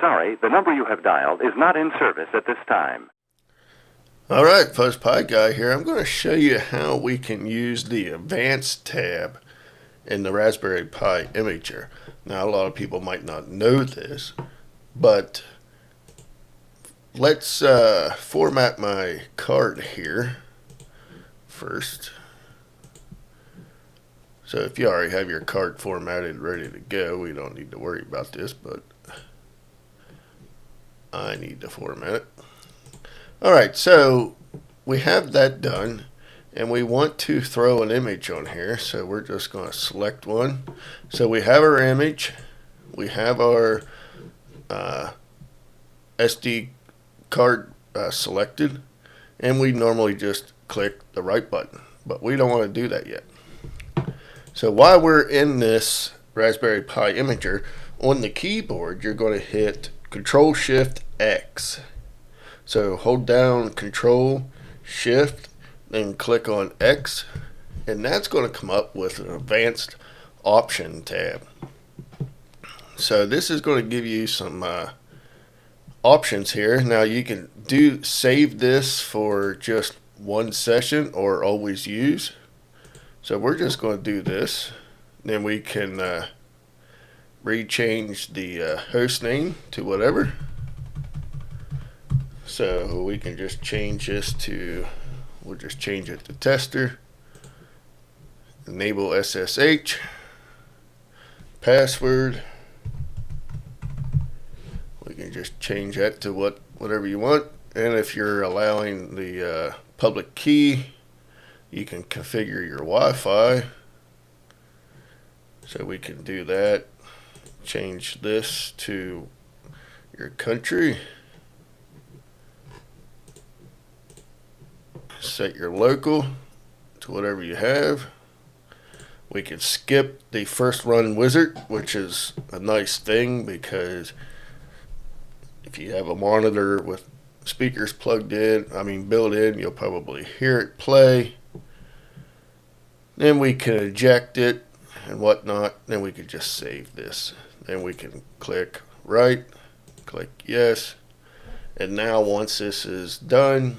sorry, the number you have dialed is not in service at this time. Alright, Pi Guy here. I'm going to show you how we can use the Advanced tab in the Raspberry Pi Imager. Now, a lot of people might not know this, but let's format my card here first. So if you already have your card formatted ready to go, we don't need to worry about this, but I need to format it. Alright, so we have that done, and we want to throw an image on here, so we're just going to select one. So we have our image, we have our SD card selected, and we normally just click the right button, but we don't want to do that yet. So while we're in this Raspberry Pi Imager, on the keyboard you're going to hit Control-Shift-X. So hold down Control-Shift, then click on X, and that's going to come up with an Advanced Option tab. So this is going to give you some options here. Now you can save this for just one session or always use. So we're just going to do this. Then we can rechange the host name to whatever. So we can just change this to, we'll just change it to tester. Enable SSH. Password. We can just change that to whatever you want. And if you're allowing the public key, you can configure your Wi-Fi. So we can do that. Change this to your country. Set your local to whatever you have. We can skip the first run wizard, which is a nice thing because if you have a monitor with speakers plugged in, built in, you'll probably hear it play. Then we can eject it and whatnot. Then we can just save this. Then we can click right, click yes. And now once this is done,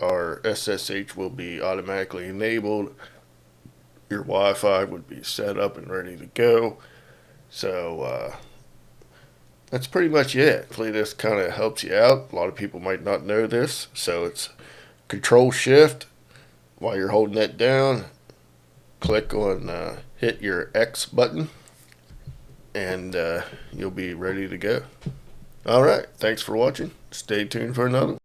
our SSH will be automatically enabled. Your Wi-Fi would be set up and ready to go. So that's pretty much it. Hopefully this kind of helps you out. A lot of people might not know this. So it's Control-Shift. While you're holding that down, click on hit your X button, and you'll be ready to go. Alright, thanks for watching. Stay tuned for another one.